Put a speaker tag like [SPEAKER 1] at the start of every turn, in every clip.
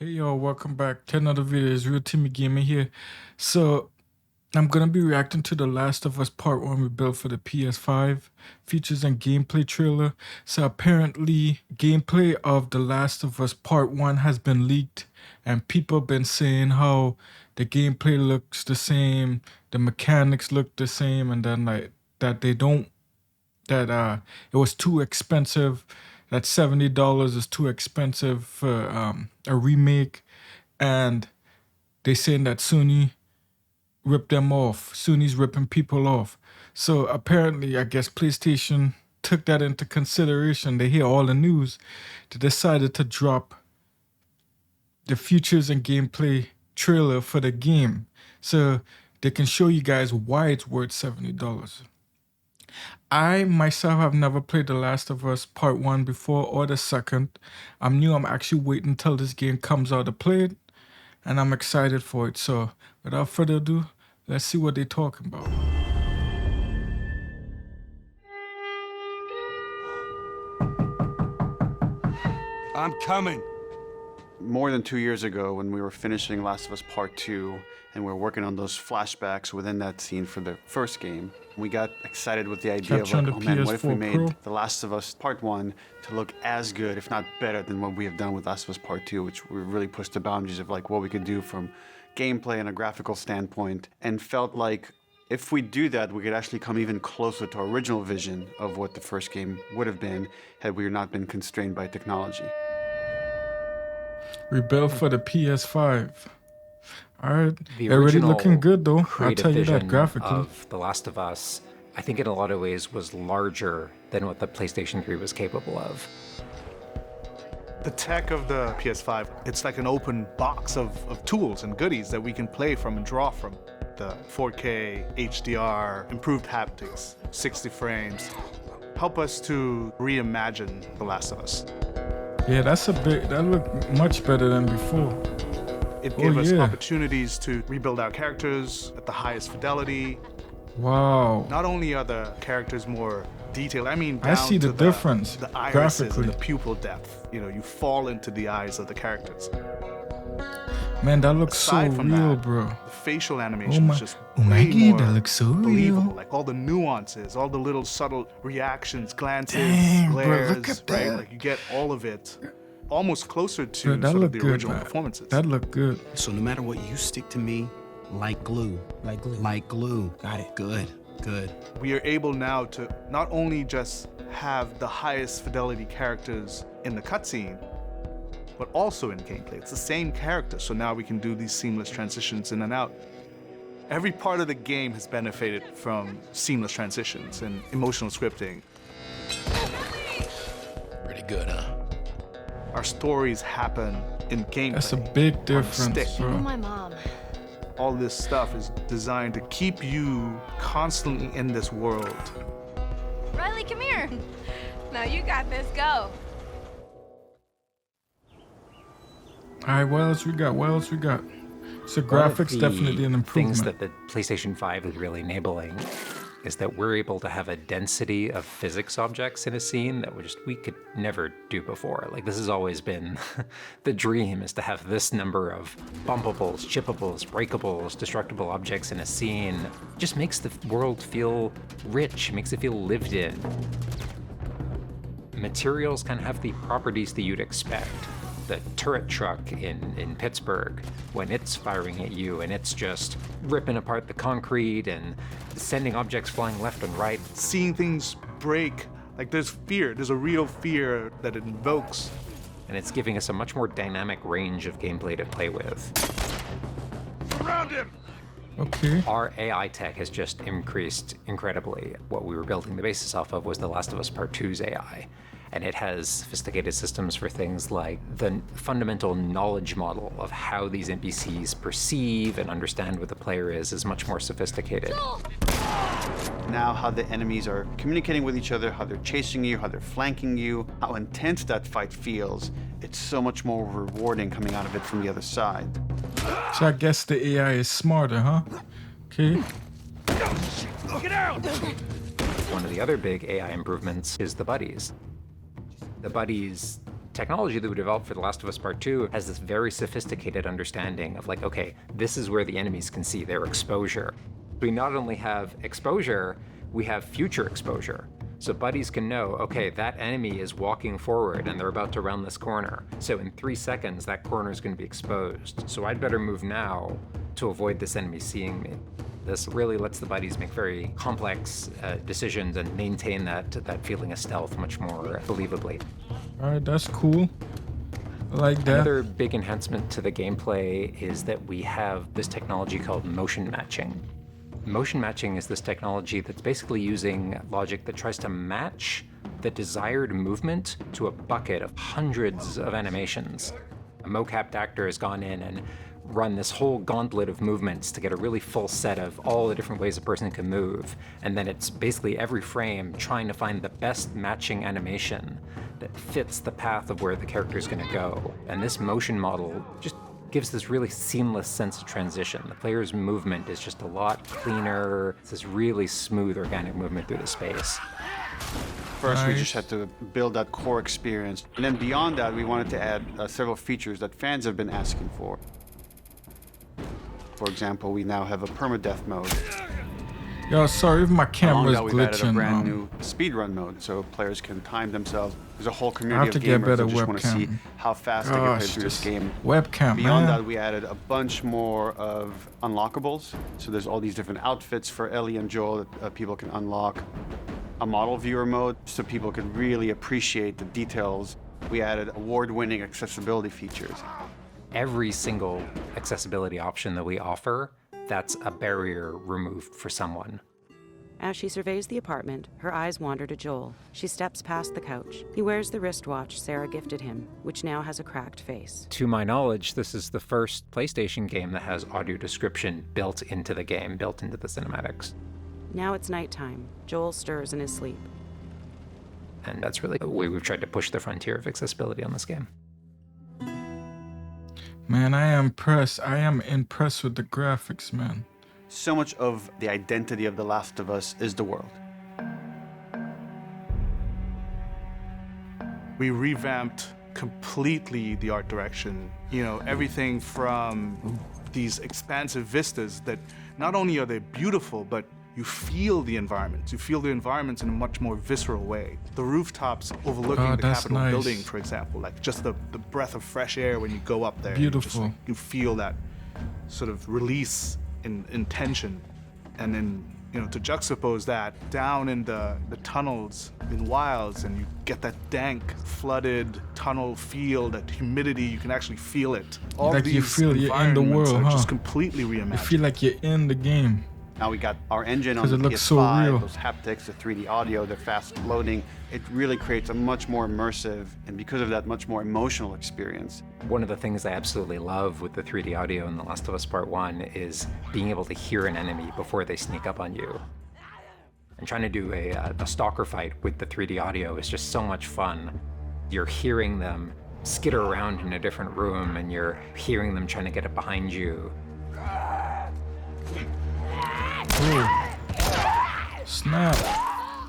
[SPEAKER 1] Hey y'all, welcome back to another video. It's Real Timmy Gamer here. So I'm gonna be reacting to The Last of Us Part 1 we built for the PS5 features and gameplay trailer. So apparently gameplay of The Last of Us Part 1 has been leaked and people been saying how the gameplay looks the same, the mechanics look the same, and then like that they don't that it was too expensive, that $70 is too expensive for a remake, and they saying that Sony ripped them off. Sony's ripping people off. So apparently, I guess PlayStation took that into consideration. They hear all the news. They decided to drop the features and gameplay trailer for the game, so they can show you guys why it's worth $70. I myself have never played The Last of Us Part 1 before or the second. I'm new. I'm actually waiting until this game comes out to play it, and I'm excited for it. So without further ado, let's see what they're talking about.
[SPEAKER 2] I'm coming.
[SPEAKER 3] More than 2 years ago, when we were finishing Last of Us Part 2 and we were working on those flashbacks within that scene for the first game, we got excited with the idea of like, oh man, what if we made The Last of Us Part 1 to look as good, if not better, than what we have done with Last of Us Part 2, which we really pushed the boundaries of like what we could do from gameplay and a graphical standpoint, and felt like if we do that, we could actually come even closer to our original vision of what the first game would have been had we not been constrained by technology.
[SPEAKER 1] Rebuilt for the PS5. All right,
[SPEAKER 4] The
[SPEAKER 1] they're really
[SPEAKER 4] original
[SPEAKER 1] looking good though. I'll
[SPEAKER 4] creative
[SPEAKER 1] tell you that
[SPEAKER 4] vision
[SPEAKER 1] graphically.
[SPEAKER 4] of The Last of Us, I think in a lot of ways was larger than what the PlayStation 3 was capable of.
[SPEAKER 2] The tech of the PS5, it's like an open box of tools and goodies that we can play from and draw from. The 4K, HDR, improved haptics, 60 frames, help us to reimagine The Last of Us.
[SPEAKER 1] Yeah, that looked much better than before.
[SPEAKER 2] It gave us opportunities to rebuild our characters at the highest fidelity.
[SPEAKER 1] Wow.
[SPEAKER 2] Not only are the characters more detailed, I mean,
[SPEAKER 1] I see the difference
[SPEAKER 2] the irises
[SPEAKER 1] graphically.
[SPEAKER 2] and the pupil depth. You know, you fall into the eyes of the characters.
[SPEAKER 1] Man, that looks
[SPEAKER 2] Aside
[SPEAKER 1] so
[SPEAKER 2] from
[SPEAKER 1] real,
[SPEAKER 2] that,
[SPEAKER 1] bro.
[SPEAKER 2] The facial animation is just
[SPEAKER 1] oh my
[SPEAKER 2] way
[SPEAKER 1] God,
[SPEAKER 2] more
[SPEAKER 1] that looks so
[SPEAKER 2] believable.
[SPEAKER 1] real.
[SPEAKER 2] Like all the nuances, all the little subtle reactions, glances,
[SPEAKER 1] Dang, bro,
[SPEAKER 2] glares,
[SPEAKER 1] look at
[SPEAKER 2] right?
[SPEAKER 1] that.
[SPEAKER 2] Like you get all of it almost closer to
[SPEAKER 1] Bro, that
[SPEAKER 2] sort of
[SPEAKER 1] looked
[SPEAKER 2] the
[SPEAKER 1] good,
[SPEAKER 2] original
[SPEAKER 1] man.
[SPEAKER 2] performances.
[SPEAKER 1] That looked good.
[SPEAKER 5] So no matter what, you stick to me like glue.
[SPEAKER 6] Like glue.
[SPEAKER 5] Like glue.
[SPEAKER 6] Got it.
[SPEAKER 5] Good, good.
[SPEAKER 2] We are able now to not only just have the highest fidelity characters in the cutscene, but also in gameplay. It's the same character, so now we can do these seamless transitions in and out. Every part of the game has benefited from seamless transitions and emotional scripting.
[SPEAKER 5] Pretty good, huh?
[SPEAKER 2] Our stories happen in gameplay.
[SPEAKER 1] That's a big
[SPEAKER 2] on
[SPEAKER 1] difference,
[SPEAKER 2] stick.
[SPEAKER 1] bro.
[SPEAKER 7] My mom.
[SPEAKER 2] All this stuff is designed to keep you constantly in this world.
[SPEAKER 7] Riley, come here. Now you got this. Go.
[SPEAKER 1] All right, what else we got? What else we got? So
[SPEAKER 4] One of
[SPEAKER 1] graphics
[SPEAKER 4] the
[SPEAKER 1] definitely an improvement.
[SPEAKER 4] Things that the PlayStation 5 is really enabling is that we're able to have a density of physics objects in a scene that we could never do before. Like, this has always been the dream, is to have this number of bumpables, chippables, breakables, destructible objects in a scene. It just makes the world feel rich, makes it feel lived in. Materials kind of have the properties that you'd expect. The turret truck in Pittsburgh, when it's firing at you and it's just ripping apart the concrete and sending objects flying left and right.
[SPEAKER 2] Seeing things break, like there's fear, there's a real fear that it invokes.
[SPEAKER 4] And it's giving us a much more dynamic range of gameplay to play with.
[SPEAKER 2] Surround him!
[SPEAKER 1] Okay.
[SPEAKER 4] Our AI tech has just increased incredibly. What we were building the basis off of was The Last of Us Part 2's AI. And it has sophisticated systems for things like the fundamental knowledge model of how these NPCs perceive and understand what the player is much more sophisticated.
[SPEAKER 3] Now how the enemies are communicating with each other, how they're chasing you, how they're flanking you, how intense that fight feels, it's so much more rewarding coming out of it from the other side.
[SPEAKER 1] So I guess the AI is smarter, huh? Okay.
[SPEAKER 2] Get out!
[SPEAKER 4] One of the other big AI improvements is the buddies. The buddies technology that we developed for The Last of Us Part 2 has this very sophisticated understanding of like, okay, this is where the enemies can see their exposure. We not only have exposure, we have future exposure. So buddies can know, okay, that enemy is walking forward and they're about to round this corner. So in 3 seconds, that corner is going to be exposed. So I'd better move now to avoid this enemy seeing me. This really lets the buddies make very complex decisions and maintain that feeling of stealth much more believably.
[SPEAKER 1] All right, that's cool. I like that.
[SPEAKER 4] Another big enhancement to the gameplay is that we have this technology called motion matching. Motion matching is this technology that's basically using logic that tries to match the desired movement to a bucket of hundreds of animations. A mocapped actor has gone in and run this whole gauntlet of movements to get a really full set of all the different ways a person can move. And then it's basically every frame trying to find the best matching animation that fits the path of where the character is going to go. And this motion model just gives this really seamless sense of transition. The player's movement is just a lot cleaner. It's this really smooth, organic movement through the space.
[SPEAKER 3] First, we just had to build that core experience. And then beyond that, we wanted to add several features that fans have been asking for. For example, we now have a permadeath mode.
[SPEAKER 1] Yo, sorry if my camera's
[SPEAKER 3] Along that, we've added a
[SPEAKER 1] glitching.
[SPEAKER 3] brand new speedrun mode, so players can time themselves. There's a whole
[SPEAKER 1] I
[SPEAKER 3] community
[SPEAKER 1] have
[SPEAKER 3] of
[SPEAKER 1] to get
[SPEAKER 3] gamers
[SPEAKER 1] better
[SPEAKER 3] that just want to see
[SPEAKER 1] webcam.
[SPEAKER 3] how fast they can play through this game.
[SPEAKER 1] Webcam,
[SPEAKER 3] Beyond
[SPEAKER 1] man.
[SPEAKER 3] that, we added a bunch more of unlockables. So there's all these different outfits for Ellie and Joel that people can unlock. A model viewer mode, so people can really appreciate the details. We added award-winning accessibility features.
[SPEAKER 4] Every single accessibility option that we offer, that's a barrier removed for someone.
[SPEAKER 6] As she surveys the apartment, her eyes wander to Joel. She steps past the couch. He wears the wristwatch Sarah gifted him, which now has a cracked face.
[SPEAKER 4] To my knowledge, this is the first PlayStation game that has audio description built into the game, built into the cinematics.
[SPEAKER 6] Now it's nighttime. Joel stirs in his sleep.
[SPEAKER 4] And that's really the way we've tried to push the frontier of accessibility on this game.
[SPEAKER 1] Man, I am impressed. I am impressed with the graphics, man.
[SPEAKER 3] So much of the identity of The Last of Us is the world.
[SPEAKER 2] We revamped completely the art direction. You know, everything from these expansive vistas that not only are they beautiful, but you feel the environments. You feel the environments in a much more visceral way. The rooftops overlooking the
[SPEAKER 1] that's
[SPEAKER 2] Capitol
[SPEAKER 1] nice.
[SPEAKER 2] building, for example, like just the breath of fresh air when you go up there.
[SPEAKER 1] Beautiful.
[SPEAKER 2] Just, you feel that sort of release in tension. And then, you know, to juxtapose that down in the tunnels in Wilds, and you get that dank, flooded tunnel feel, that humidity, you can actually feel it. All
[SPEAKER 1] Like
[SPEAKER 2] these
[SPEAKER 1] you feel you're in the
[SPEAKER 2] environments
[SPEAKER 1] world,
[SPEAKER 2] are
[SPEAKER 1] huh?
[SPEAKER 2] just completely reimagined.
[SPEAKER 1] You feel like you're in the game.
[SPEAKER 3] Now we got our engine on
[SPEAKER 1] 'Cause
[SPEAKER 3] the
[SPEAKER 1] it looks
[SPEAKER 3] PS5,
[SPEAKER 1] so real.
[SPEAKER 3] those haptics, the 3D audio, the fast loading. It really creates a much more immersive, and because of that, much more emotional experience.
[SPEAKER 4] One of the things I absolutely love with the 3D audio in The Last of Us Part 1 is being able to hear an enemy before they sneak up on you. And trying to do a stalker fight with the 3D audio is just so much fun. You're hearing them skitter around in a different room, and you're hearing them trying to get up behind you.
[SPEAKER 1] Ooh. Snap.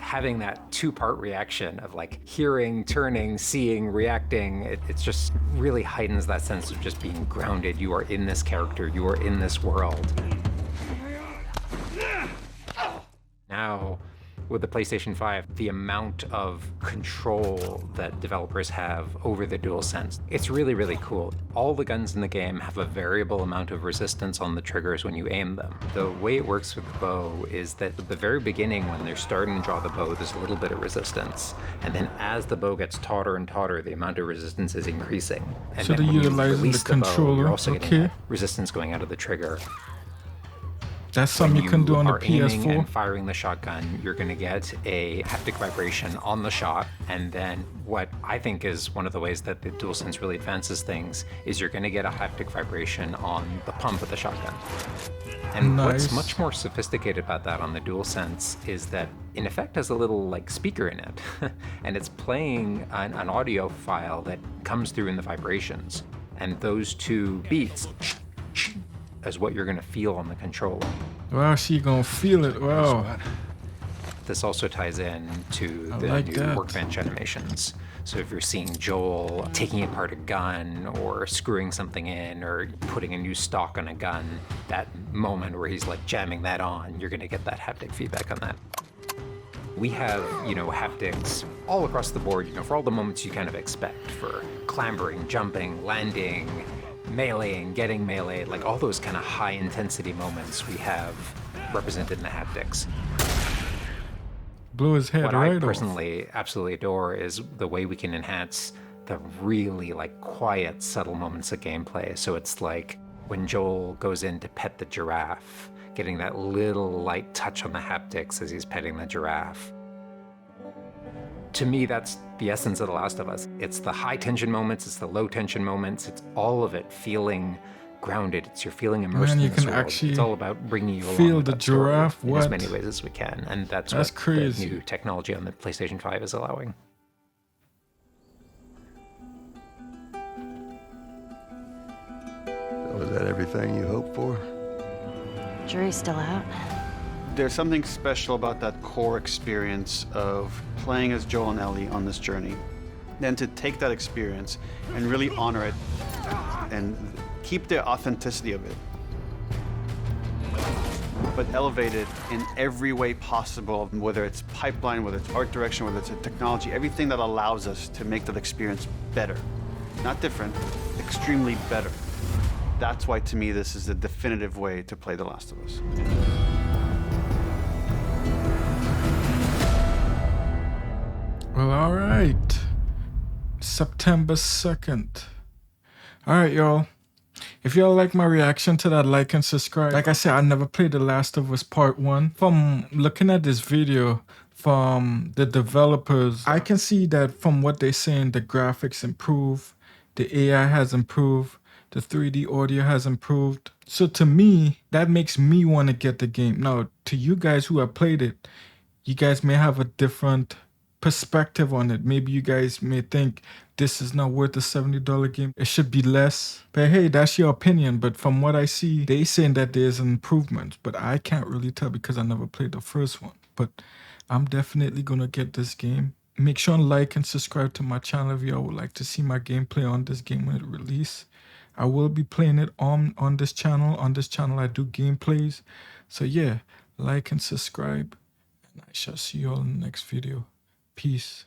[SPEAKER 4] Having that two-part reaction of like hearing, turning, seeing, reacting, it's just really heightens that sense of just being grounded. You are in this character, you are in this world. Now, with the PlayStation 5, the amount of control that developers have over the DualSense, it's really, really cool. All the guns in the game have a variable amount of resistance on the triggers when you aim them. The way it works with the bow is that at the very beginning, when they're starting to draw the bow, there's a little bit of resistance. And then as the bow gets tauter and tauter, the amount of resistance is increasing. And
[SPEAKER 1] So
[SPEAKER 4] then
[SPEAKER 1] they're
[SPEAKER 4] when you
[SPEAKER 1] utilizing the
[SPEAKER 4] release bow,
[SPEAKER 1] controller,
[SPEAKER 4] you're also
[SPEAKER 1] okay.
[SPEAKER 4] getting that resistance going out of the trigger.
[SPEAKER 1] That's something you can do on the
[SPEAKER 4] When you are aiming
[SPEAKER 1] PS4.
[SPEAKER 4] and firing the shotgun, you're going to get a haptic vibration on the shot. And then what I think is one of the ways that the DualSense really advances things is you're going to get a haptic vibration on the pump of the shotgun. And what's
[SPEAKER 1] Nice.
[SPEAKER 4] much more sophisticated about that on the DualSense is that in effect has a little like speaker in it. And it's playing an audio file that comes through in the vibrations. And those two beats is what you're going to feel on the controller.
[SPEAKER 1] Wow, she gonna feel it. Wow.
[SPEAKER 4] This also ties in to
[SPEAKER 1] I
[SPEAKER 4] the
[SPEAKER 1] like
[SPEAKER 4] new
[SPEAKER 1] that.
[SPEAKER 4] workbench animations. So if you're seeing Joel taking apart a gun or screwing something in or putting a new stock on a gun, that moment where he's like jamming that on, you're gonna get that haptic feedback on that. We have, haptics all across the board, for all the moments you kind of expect, for clambering, jumping, landing, meleeing, getting meleeed, like all those kind of high intensity moments we have represented in the haptics.
[SPEAKER 1] Blew his head
[SPEAKER 4] What
[SPEAKER 1] right
[SPEAKER 4] I
[SPEAKER 1] off.
[SPEAKER 4] personally absolutely adore is the way we can enhance the really quiet, subtle moments of gameplay. So it's like when Joel goes in to pet the giraffe, getting that little light touch on the haptics as he's petting the giraffe. To me, that's the essence of The Last of Us. It's the high tension moments, it's the low tension moments, it's all of it feeling grounded. It's you're feeling immersed
[SPEAKER 1] Man,
[SPEAKER 4] in
[SPEAKER 1] you
[SPEAKER 4] this
[SPEAKER 1] can
[SPEAKER 4] world.
[SPEAKER 1] actually
[SPEAKER 4] It's all about bringing you along
[SPEAKER 1] feel
[SPEAKER 4] with
[SPEAKER 1] the
[SPEAKER 4] that story
[SPEAKER 1] giraffe.
[SPEAKER 4] in as
[SPEAKER 1] What?
[SPEAKER 4] many ways as we can, and that's what
[SPEAKER 1] crazy.
[SPEAKER 4] the new technology on the PlayStation 5 is allowing.
[SPEAKER 8] Was that everything you hoped for?
[SPEAKER 9] Jury's still out.
[SPEAKER 3] There's something special about that core experience of playing as Joel and Ellie on this journey. Then to take that experience and really honor it and keep the authenticity of it, but elevate it in every way possible, whether it's pipeline, whether it's art direction, whether it's a technology, everything that allows us to make that experience better. Not different, extremely better. That's why, to me, this is the definitive way to play The Last of Us.
[SPEAKER 1] Well, all right. September 2nd. All right, y'all. If y'all like my reaction to that, like and subscribe. Like I said, I never played The Last of Us Part 1. From looking at this video from the developers, I can see that from what they're saying, the graphics improve, the AI has improved, the 3D audio has improved. So to me, that makes me want to get the game. Now, to you guys who have played it, you guys may have a different perspective on it. Maybe you guys may think this is not worth a $70 game. It should be less. But hey, that's your opinion. But from what I see, they saying that there's an improvement. But I can't really tell because I never played the first one. But I'm definitely going to get this game. Make sure and like and subscribe to my channel if y'all would like to see my gameplay on this game when it releases. I will be playing it on this channel. On this channel, I do gameplays. So yeah, like and subscribe. And I shall see you all in the next video. Peace.